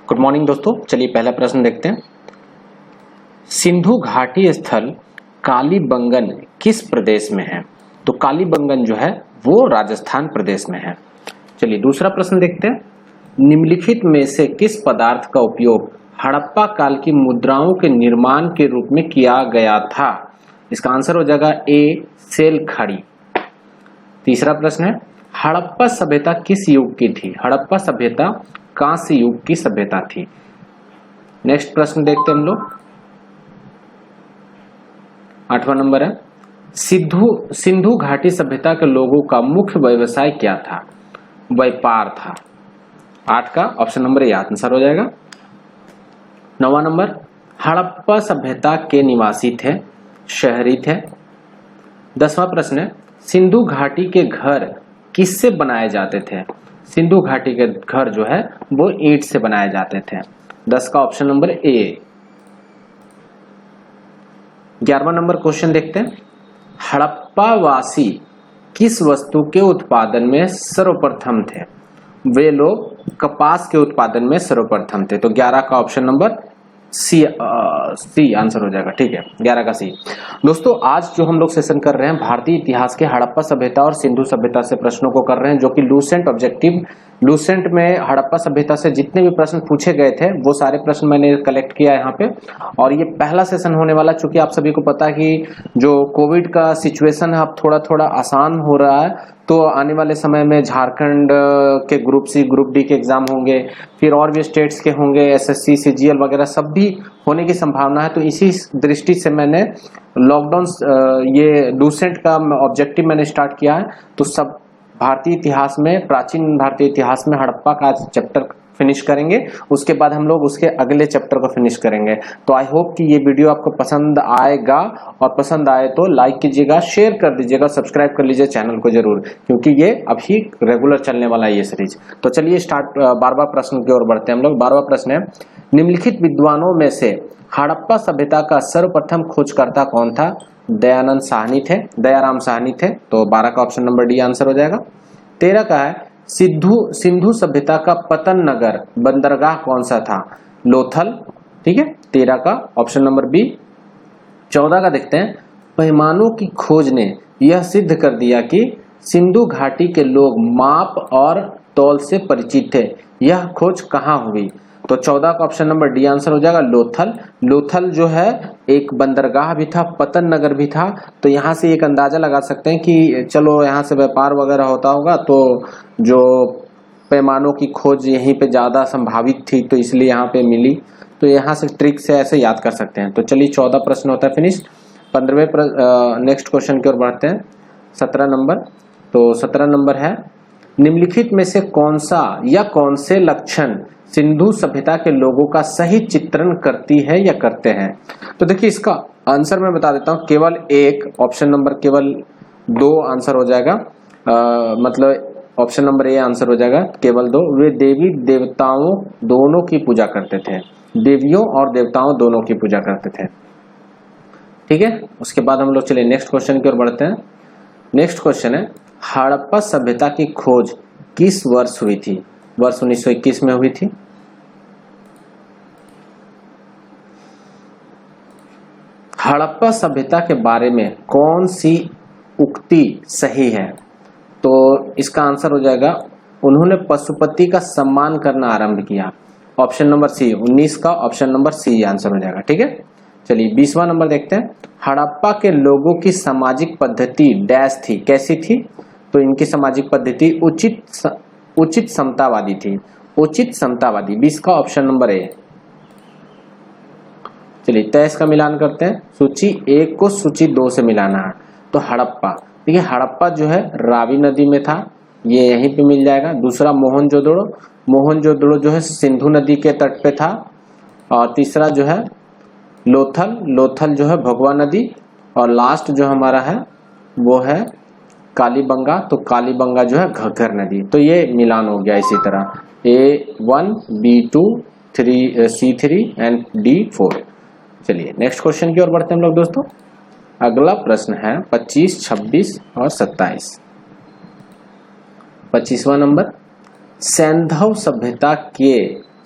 Good morning दोस्तों, चलिए पहला प्रश्न देखते हैं। सिंधु घाटी स्थल कालीबंगन किस प्रदेश में है? तो कालीबंगन जो है वो राजस्थान प्रदेश में है। चलिए दूसरा प्रश्न देखते हैं। निम्नलिखित में से किस पदार्थ का उपयोग हड़प्पा काल की मुद्राओं के निर्माण के रूप में किया गया था? इसका आंसर हो जाएगा ए सेल खड़ी। तीसरा प्रश्न है, हड़प्पा सभ्यता किस युग की थी? हड़प्पा सभ्यता कांस्य युग की सभ्यता थी। नेक्स्ट प्रश्न देखते हैं हम लोग। 8वां नंबर है, सिंधु घाटी सभ्यता के लोगों का मुख्य व्यवसाय क्या था? व्यापार था। 8 का ऑप्शन नंबर ए आंसर हो जाएगा। 9वां नंबर, हड़प्पा सभ्यता के निवासी थे, शहरी थे। 10वां प्रश्न है, सिंधु घाटी के घर किससे बनाए जाते थे? सिंधु घाटी के घर जो है वो ईंट से बनाए जाते थे। 10 का ऑप्शन नंबर ए। 11वां नंबर क्वेश्चन देखते हैं। हड़प्पा वासी किस वस्तु के उत्पादन में सर्वप्रथम थे? वे लोग कपास के उत्पादन में सर्वप्रथम थे। तो 11 का ऑप्शन नंबर सी आंसर हो जाएगा। ठीक है, 11 का सी। दोस्तों आज जो हम लोग सेशन कर रहे हैं भारतीय इतिहास के हड़प्पा सभ्यता और सिंधु सभ्यता से प्रश्नों को कर रहे हैं, जो कि लूसेंट में हड़प्पा सभ्यता से जितने भी प्रश्न पूछे गए थे वो सारे प्रश्न मैंने कलेक्ट किया यहाँ पे। और ये पहला सेशन होने वाला, चूंकि आप सभी को पता है कि जो कोविड का सिचुएशन है अब थोड़ा थोड़ा आसान हो रहा है, तो आने वाले समय में झारखंड के ग्रुप सी ग्रुप डी के एग्जाम होंगे, फिर और भी स्टेट्स के होंगे, एसएससी सीजीएल वगैरह सब भी होने की संभावना है। तो इसी दृष्टि से मैंने लॉकडाउन ये लूसेंट का ऑब्जेक्टिव मैंने स्टार्ट किया है। तो सब भारतीय इतिहास में, प्राचीन भारतीय इतिहास में हड़प्पा का चैप्टर फिनिश करेंगे, उसके बाद हम लोग उसके अगले चैप्टर को फिनिश करेंगे। तो आई होप कि ये वीडियो आपको पसंद आएगा, और पसंद आए तो लाइक कीजिएगा, शेयर कर दीजिएगा, सब्सक्राइब कर लीजिए चैनल को जरूर, क्योंकि ये अभी रेगुलर चलने वाला है ये सीरीज। तो चलिए स्टार्ट 12वां प्रश्न की ओर बढ़ते हैं हम लोग। 12वां प्रश्न है, निम्नलिखित विद्वानों में से हड़प्पा सभ्यता का सर्वप्रथम खोजकर्ता कौन था? दयाराम साहनी थे। तो 12 का ऑप्शन नंबर डी आंसर हो जाएगा। 13 का है, सिंधु सभ्यता का पतन नगर बंदरगाह कौन सा था? लोथल। ठीक है, 13 का ऑप्शन नंबर बी। 14 का देखते हैं, पैमानों की खोज ने यह सिद्ध कर दिया कि सिंधु घाटी के लोग माप और तौल से परिचित थे। यह खोज कहाँ हुई? तो 14 का ऑप्शन नंबर डी आंसर हो जाएगा। लोथल जो है एक बंदरगाह भी था, पतन नगर भी था। तो यहाँ से एक अंदाजा लगा सकते हैं कि चलो यहाँ से व्यापार वगैरह होता होगा, तो जो पैमानों की खोज यहीं पे ज्यादा संभावित थी, तो इसलिए यहाँ पे मिली। तो यहाँ से ट्रिक से ऐसे याद कर सकते हैं। तो चलिए 14 प्रश्न होता है फिनिश। 15वें नेक्स्ट क्वेश्चन की ओर बढ़ते हैं। 17 नंबर। तो 17 नंबर है, निम्नलिखित में से कौन सा या कौन से लक्षण सिंधु सभ्यता के लोगों का सही चित्रण करती है या करते हैं? तो देखिए इसका आंसर मैं बता देता हूं, केवल एक ऑप्शन नंबर, केवल 2 आंसर हो जाएगा। मतलब ऑप्शन नंबर ए आंसर हो जाएगा, केवल 2। वे देवी देवताओं दोनों की पूजा करते थे, देवियों और देवताओं दोनों की पूजा करते थे। ठीक है, उसके बाद हम लोग चलिए नेक्स्ट क्वेश्चन की ओर बढ़ते हैं। नेक्स्ट क्वेश्चन है, हड़प्पा सभ्यता की खोज किस वर्ष हुई थी? वर्ष 1921 में हुई थी। हड़प्पा सभ्यता के बारे में कौन सी उक्ति सही है? तो इसका आंसर हो जाएगा, उन्होंने पशुपति का सम्मान करना आरंभ किया। Option number C. 19 का ऑप्शन नंबर सी आंसर हो जाएगा। ठीक है, चलिए 20वां नंबर देखते हैं। हड़प्पा के लोगों की सामाजिक पद्धति डैश थी, कैसी थी? तो इनकी सामाजिक पद्धति उचित समतावादी थी, उचित समतावादी। 20 का ऑप्शन नंबर ए। चलिए 23 का मिलान करते हैं। सूची 1 को सूची 2 से मिलाना है। तो हड़प्पा, देखिए हड़प्पा जो है रावी नदी में था, ये यहीं पे मिल जाएगा। दूसरा मोहनजोदड़ो जो है सिंधु नदी के तट पे था। और तीसरा जो है लोथल जो है भगवा नदी। और लास्ट जो हमारा है वो है कालीबंगा। तो कालीबंगा जो है घग्गर नदी। तो ये मिलान हो गया इसी तरह, A1 B2 C3 and D4। चलिए नेक्स्ट क्वेश्चन की ओर बढ़ते हैं हम लोग दोस्तों। अगला प्रश्न है 25, 26 और 27। 25वां नंबर, सैंधव सभ्यता के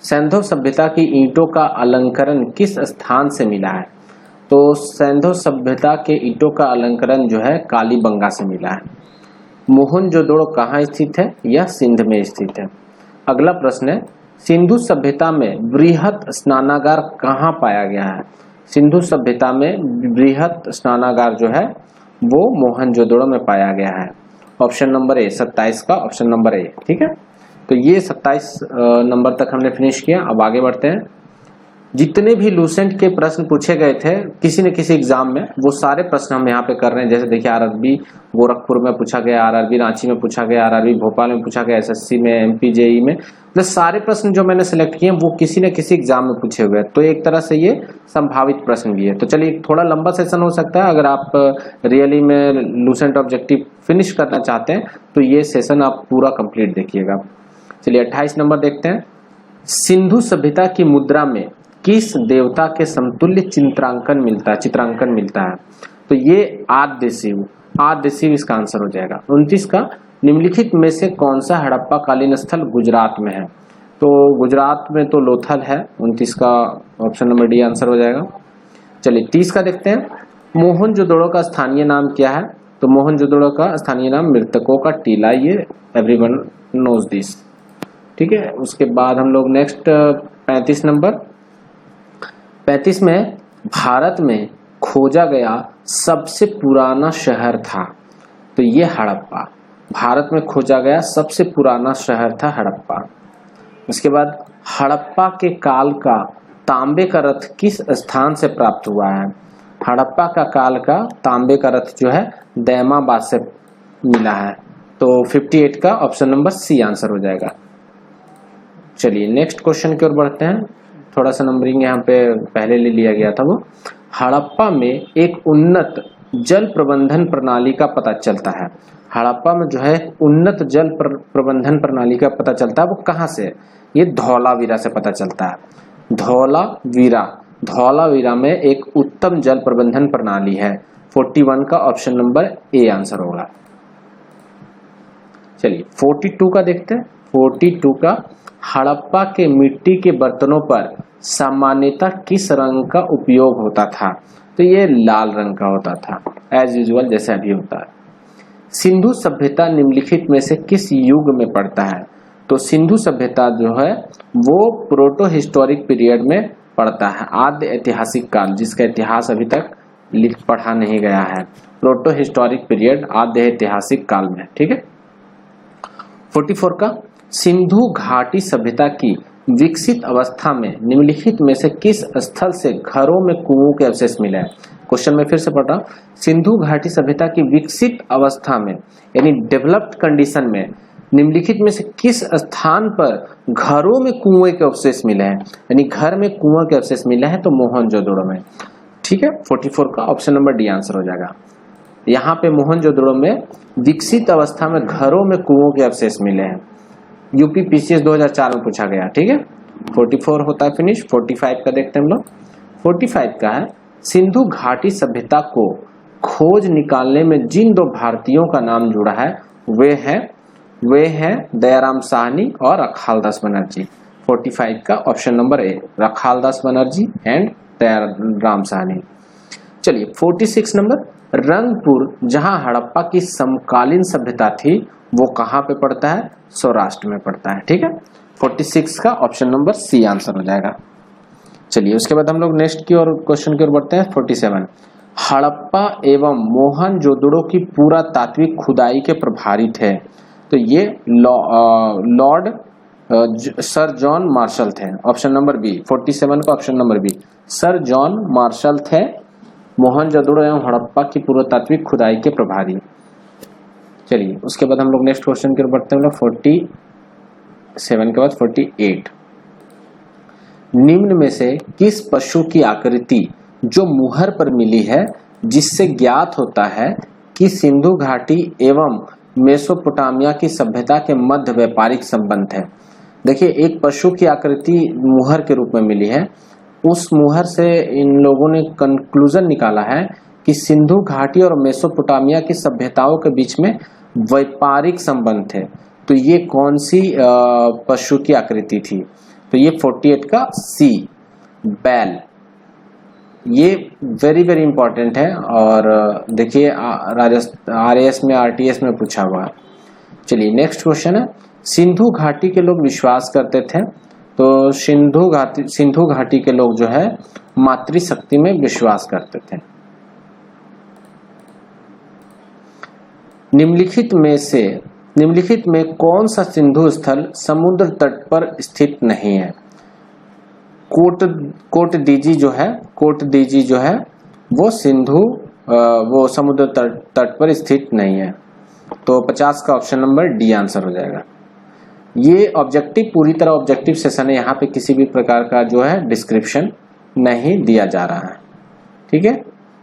सैंधव सभ्यता की ईंटों का अलंकरण किस स्थान से मिला है? तो सैंधव सभ्यता के ईंटों का अलंकरण जो है कालीबंगा से मिला है। मोहनजोदड़ो कहाँ स्थित है? यह सिंध में स्थित है। अगला प्रश्न है, सिंधु सभ्यता में वृहत स्नानागार कहाँ पाया गया है? सिंधु सभ्यता में वृहत स्नानागार जो है वो मोहनजोदड़ो में पाया गया है। ऑप्शन नंबर ए 27 का ऑप्शन नंबर ए। ठीक है, तो ये 27 नंबर तक हमने फिनिश किया। अब आगे बढ़ते हैं। जितने भी लूसेंट के प्रश्न पूछे गए थे किसी न किसी एग्जाम में, वो सारे प्रश्न हम यहाँ पे कर रहे हैं। जैसे देखिए, आरआरबी गोरखपुर में पूछा गया, आरआरबी रांची में पूछा गया, आरआरबी भोपाल में पूछा गया, एसएससी में, एमपी जेई में, मतलब सारे प्रश्न जो मैंने सिलेक्ट किए वो किसी न किसी एग्जाम में पूछे हुए हैं। तो एक तरह से ये संभावित प्रश्न भी है। तो चलिए, थोड़ा लंबा सेशन हो सकता है। अगर आप रियली में लूसेंट ऑब्जेक्टिव फिनिश करना चाहते हैं तो ये सेशन आप पूरा कंप्लीट देखिएगा। चलिए 28 नंबर देखते हैं। सिंधु सभ्यता की मुद्रा में किस देवता के समतुल्य चित्रांकन मिलता है? तो ये आद्य शिव इसका आंसर हो जाएगा। 29 का, निम्नलिखित में से कौन सा हड़प्पा कालीन स्थल गुजरात में है? तो गुजरात में तो लोथल है। 29 का ऑप्शन नंबर डी आंसर हो जाएगा। चलिए 30 का देखते हैं। मोहनजोदड़ो का स्थानीय नाम क्या है? तो मोहनजोदड़ो का स्थानीय नाम मृतकों का टीला, ये एवरीवन नोज दिस। ठीक है, उसके बाद हम लोग नेक्स्ट 35 नंबर। 35 में भारत में खोजा गया सबसे पुराना शहर था, तो ये हड़प्पा। भारत में खोजा गया सबसे पुराना शहर था हड़प्पा। उसके बाद हड़प्पा के काल का तांबे का रथ किस स्थान से प्राप्त हुआ है? हड़प्पा का काल का तांबे का रथ जो है दैमाबाद से मिला है। तो 58 का ऑप्शन नंबर सी आंसर हो जाएगा। चलिए नेक्स्ट क्वेश्चन की ओर बढ़ते हैं। थोड़ा सा नंबरिंग यहाँ पे पहले ले लिया गया था। वो हड़प्पा में एक उन्नत जल प्रबंधन प्रणाली का पता चलता है। हड़प्पा में जो है उन्नत जल प्रबंधन प्रणाली का पता चलता है, वो कहाँ से? ये धौलावीरा से पता चलता है। धौलावीरा में एक उत्तम जल प्रबंधन प्रणाली है। 41 का ऑप्शन नंबर ए आंसर होगा। चलिए 42 का देखते हैं। 42 का, हड़प्पा के मिट्टी के बर्तनों पर सामान्यतः किस रंग का उपयोग होता था? तो ये लाल रंग का होता था, एज यूजुअल जैसे अभी होता है। सिंधु सभ्यता निम्नलिखित में से किस युग में पड़ता है? तो सिंधु सभ्यता जो है वो प्रोटो हिस्टोरिक पीरियड में पड़ता है। आद्य ऐतिहासिक काल, जिसका इतिहास अभी तक पढ़ा नहीं गया है। प्रोटो हिस्टोरिक पीरियड आद्य ऐतिहासिक काल में। ठीक है। 44 का, सिंधु घाटी सभ्यता की विकसित अवस्था में निम्नलिखित में से किस स्थल से घरों में कुओं के अवशेष मिले हैं? क्वेश्चन में फिर से पढ़ रहा हूं। सिंधु घाटी सभ्यता की विकसित अवस्था में यानी डेवलप्ड कंडीशन में निम्नलिखित में से किस स्थान पर घरों में कुएं के अवशेष मिले हैं? यानी घर में कुआं के अवशेष मिले हैं, तो मोहनजोदड़ो में। ठीक है, 44 का ऑप्शन नंबर डी आंसर हो जाएगा। यहाँ पे मोहनजोदड़ो में विकसित अवस्था में घरों में कुओं के अवशेष मिले हैं। यूपी पीसीएस 2004 में पूछा गया। ठीक है, 44 होता है फिनिश। 45 का देखते हैं हम लोग। 45 का है, सिंधु घाटी सभ्यता को खोज निकालने में जिन दो भारतीयों का नाम जुड़ा है वे हैं दयाराम साहनी और रखालदास बनर्जी। 45 का option number A, Rakhaldas Banerjee and Dayaram Sahni. चलिए 46 नंबर, रंगपुर जहां हड़प्पा की समकालीन सभ्यता थी वो कहां पे पड़ता है? सौराष्ट्र में पड़ता है। ठीक है, 46 का ऑप्शन नंबर सी आंसर हो जाएगा। चलिए उसके बाद हम लोग नेक्स्ट की और क्वेश्चन की ओर बढ़ते हैं। 47, हड़प्पा एवं मोहनजोदड़ो की पुरातात्विक खुदाई के प्रभारी थे, तो ये लॉर्ड सर जॉन मार्शल थे। Option number B. 47 का option number B, sir John Marshall थे मोहनजोदड़ो एवं हड़प्पा की पुरातात्विक खुदाई के प्रभारी। चलिए उसके बाद हम लोग नेक्स्ट क्वेश्चन की ओर बढ़ते हैं। 47 के बाद 48, निम्न में से किस पशु की आकृति जो मुहर पर मिली है जिससे ज्ञात होता है कि सिंधु घाटी एवं मेसोपोटामिया की सभ्यता के मध्य व्यापारिक संबंध है? देखिए, एक पशु की आकृति मुहर के रूप में मिली है। उस मुहर से इन लोगों ने कंक्लूजन निकाला है कि सिंधु घाटी और मेसोपोटामिया की सभ्यताओं के बीच में व्यापारिक संबंध थे। तो ये कौन सी पशु की आकृति थी? तो ये 48 का सी बैल, ये वेरी वेरी इंपॉर्टेंट है और देखिए RAS में RTS में पूछा हुआ है। चलिए नेक्स्ट क्वेश्चन है, सिंधु घाटी के लोग विश्वास करते थे, तो सिंधु घाटी के लोग जो है मातृशक्ति में विश्वास करते थे। निम्नलिखित में कौन सा सिंधु स्थल समुद्र तट पर स्थित नहीं है? कोट डीजी जो है वो समुद्र तट पर स्थित नहीं है। तो 50 का ऑप्शन नंबर डी आंसर हो जाएगा। ये ऑब्जेक्टिव पूरी तरह ऑब्जेक्टिव सेशन है, यहाँ पे किसी भी प्रकार का जो है डिस्क्रिप्शन नहीं दिया जा रहा है, ठीक है।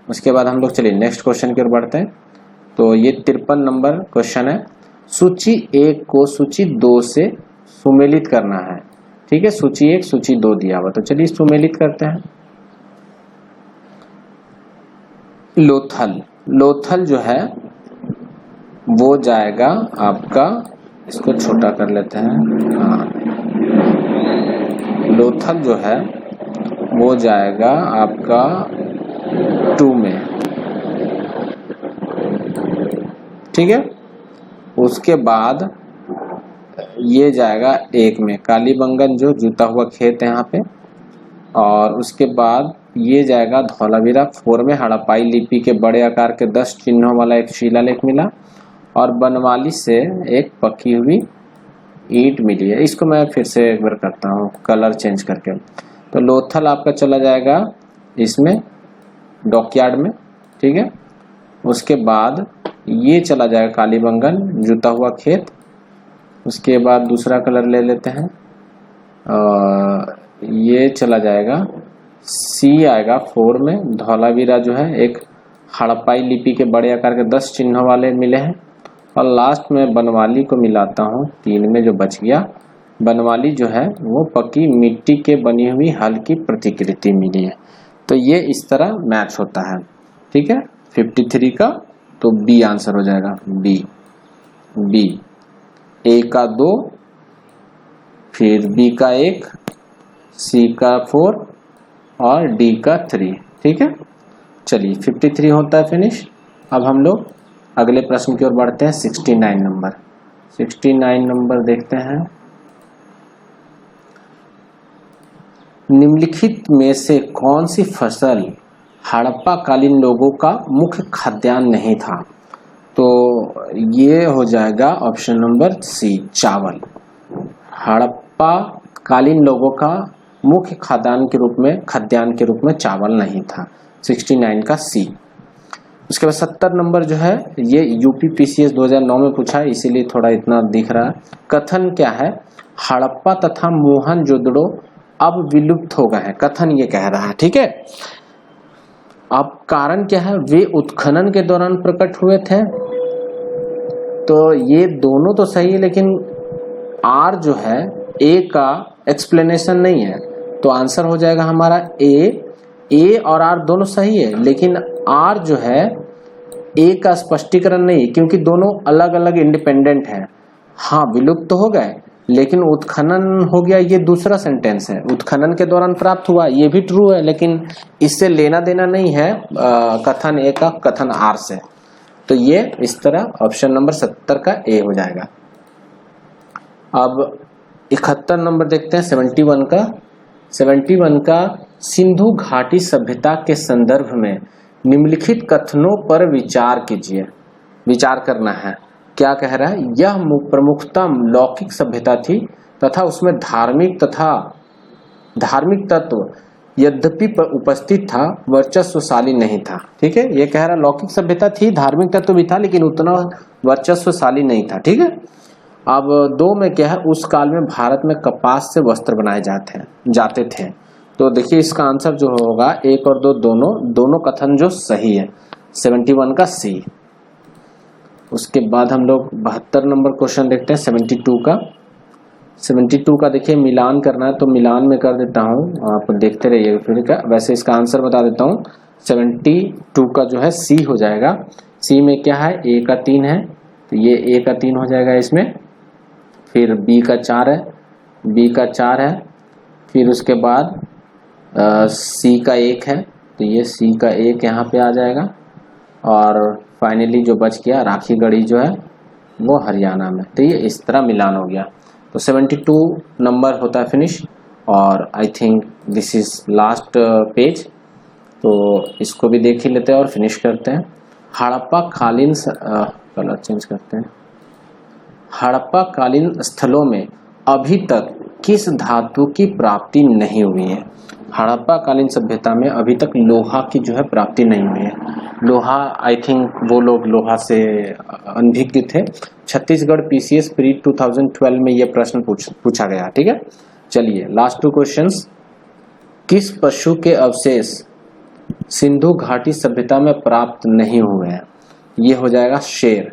उसके बाद हम लोग चलिए नेक्स्ट क्वेश्चन की ओर बढ़ते हैं। तो ये 53 नंबर क्वेश्चन है, सूची 1 को सूची 2 से सुमेलित करना है, ठीक है। सूची 1 सूची 2 दिया हुआ, तो चलिए सुमेलित करते हैं। लोथल जो है वो जाएगा आपका, इसको छोटा कर लेते हैं, हाँ, लोथल जो है वो जाएगा आपका 2 में, ठीक है। उसके बाद ये जाएगा 1 में, कालीबंगन जो जुता हुआ खेत है यहाँ पे, और उसके बाद ये जाएगा धौलावीरा 4 में। हड़प्पाई लिपि के बड़े आकार के 10 चिन्हों वाला एक शिलालेख मिला, और बनवाली से एक पकी हुई ईंट मिली है। इसको मैं फिर से एक बार करता हूँ कलर चेंज करके। तो लोथल आपका चला जाएगा इसमें डॉकयार्ड में, ठीक है। उसके बाद ये चला जाएगा कालीबंगन जुता हुआ खेत। उसके बाद दूसरा कलर ले लेते हैं, ये चला जाएगा सी आएगा 4 में। धौलावीरा जो है एक हड़प्पाई लिपि के बड़े आकार के 10 चिन्हों वाले मिले हैं, और लास्ट में बनवाली को मिलाता हूँ 3 में जो बच गया। बनवाली जो है वो पक्की मिट्टी के बनी हुई हल्की प्रतिकृति मिली है। तो ये इस तरह मैच होता है, ठीक है। 53 का तो बी आंसर हो जाएगा, बी ए का 2, फिर बी का 1, सी का 4 और डी का 3, ठीक है। चलिए 53 होता है फिनिश। अब हम लोग अगले प्रश्न की ओर बढ़ते हैं। 69 नंबर देखते हैं। निम्नलिखित में से कौन सी फसल हड़प्पा कालीन लोगों का मुख्य खाद्यान्न नहीं था? तो ये हो जाएगा ऑप्शन नंबर सी, चावल। हड़प्पा कालीन लोगों का मुख्य खाद्यान्न के रूप में चावल नहीं था। 69 का सी। उसके बाद 70 नंबर जो है ये UPPCS 2009 में पूछा है, इसीलिए थोड़ा इतना दिख रहा है। कथन क्या है? हड़प्पा तथा मोहनजोदड़ो अब विलुप्त हो गए हैं, कथन ये कह रहा है, ठीक है। अब कारण क्या है? वे उत्खनन के दौरान प्रकट हुए थे। तो ये दोनों तो सही है, लेकिन आर जो है ए का एक्सप्लेनेशन नहीं है, तो आंसर हो जाएगा हमारा ए और आर दोनों सही है, लेकिन आर जो है ए का स्पष्टीकरण नहीं है, क्योंकि दोनों अलग अलग इंडिपेंडेंट है। हाँ, विलुप्त तो हो गए, लेकिन उत्खनन हो गया, ये दूसरा सेंटेंस है। उत्खनन के दौरान प्राप्त हुआ, ये भी ट्रू है, लेकिन इससे लेना देना नहीं है कथन ए का कथन आर से। तो ये इस तरह ऑप्शन नंबर 70 का ए हो जाएगा। अब 71 नंबर देखते हैं, 71 का सिंधु घाटी सभ्यता के संदर्भ में निम्नलिखित कथनों पर विचार कीजिए। विचार करना है, क्या कह रहा है? यह प्रमुखतः लौकिक सभ्यता थी तथा उसमें धार्मिक तत्व यद्यपि उपस्थित था, वर्चस्वशाली नहीं था। ठीक है, ये कह रहा लौकिक सभ्यता थी, धार्मिक तत्व भी था, लेकिन उतना वर्चस्वशाली नहीं था। ठीक है। अब 2 में क्या है? उस काल में भारत में कपास से वस्त्र बनाए जाते थे। तो देखिए इसका आंसर जो होगा 1 और 2 दोनों कथन जो सही है, 71 का सी। उसके बाद हम लोग 72 नंबर क्वेश्चन देखते हैं, 72 का देखिए मिलान करना है, तो मिलान में कर देता हूँ, आप देखते रहिए फिर का। वैसे इसका आंसर बता देता हूँ, 72 का जो है सी हो जाएगा। सी में क्या है? ए का 3 है, तो ये ए का 3 हो जाएगा इसमें। फिर बी का 4 है, फिर उसके बाद सी का 1 है, तो ये सी का 1 यहाँ पे आ जाएगा। और फाइनली जो बच गया राखीगढ़ी जो है वो हरियाणा में। तो ये इस तरह मिलान हो गया। तो 72 नंबर होता है फिनिश। और I think this is last page, तो इसको भी देख ही लेते हैं और फिनिश करते हैं। हड़प्पा कालीन कलर चेंज करते हैं। हड़प्पा कालीन स्थलों में अभी तक किस धातु की प्राप्ति नहीं हुई है? हड़प्पा कालीन सभ्यता में अभी तक लोहा की जो है प्राप्ति नहीं हुई है। लोहा आई थिंक वो लोग लोहा से अनभिज्ञ थे। छत्तीसगढ़ पीसीएस प्री 2012 में ये प्रश्न पूछा गया। ठीक है, चलिए लास्ट 2 क्वेश्चंस। किस पशु के अवशेष सिंधु घाटी सभ्यता में प्राप्त नहीं हुए हैं? ये हो जाएगा शेर।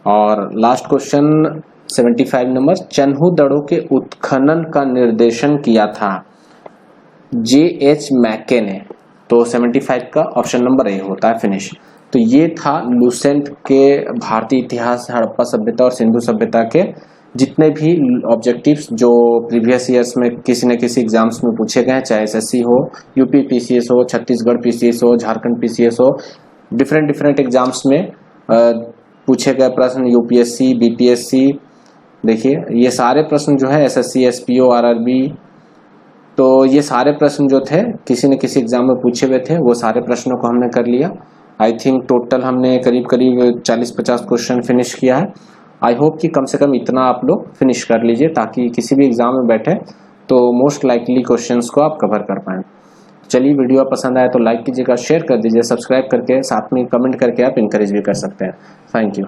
और लास्ट क्वेश्चन 75 नंबर, चन्हू दड़ों के उत्खनन का निर्देशन किया था J.H. मैके ने। तो 75 का ऑप्शन नंबर ए होता है फिनिश। तो ये था लूसेंट के भारतीय इतिहास, हड़प्पा सभ्यता और सिंधु सभ्यता के जितने भी ऑब्जेक्टिव्स जो प्रीवियस ईयर्स में किसी न किसी एग्जाम्स में पूछे गए हैं, चाहे एसएससी हो, यूपी पीसीएस हो, छत्तीसगढ़ पीसीएस हो, झारखंड पीसीएस हो, डिफरेंट एग्जाम्स में पूछे गए प्रश्न, यूपीएससी, बीपीएससी, देखिए ये सारे प्रश्न जो है एसएससी, एसपीओ, आरआरबी, तो ये सारे प्रश्न जो थे किसी न किसी एग्जाम में पूछे हुए थे, वो सारे प्रश्नों को हमने कर लिया। आई थिंक टोटल हमने करीब 40-50 क्वेश्चन फिनिश किया है। आई होप कि कम से कम इतना आप लोग फिनिश कर लीजिए ताकि किसी भी एग्जाम में बैठे तो मोस्ट लाइकली क्वेश्चंस को आप कवर कर पाएँ। चलिए, वीडियो पसंद आए तो लाइक कीजिएगा, शेयर कर दीजिए, सब्सक्राइब करके साथ में कमेंट करके आप इनकरेज भी कर सकते हैं। Thank you.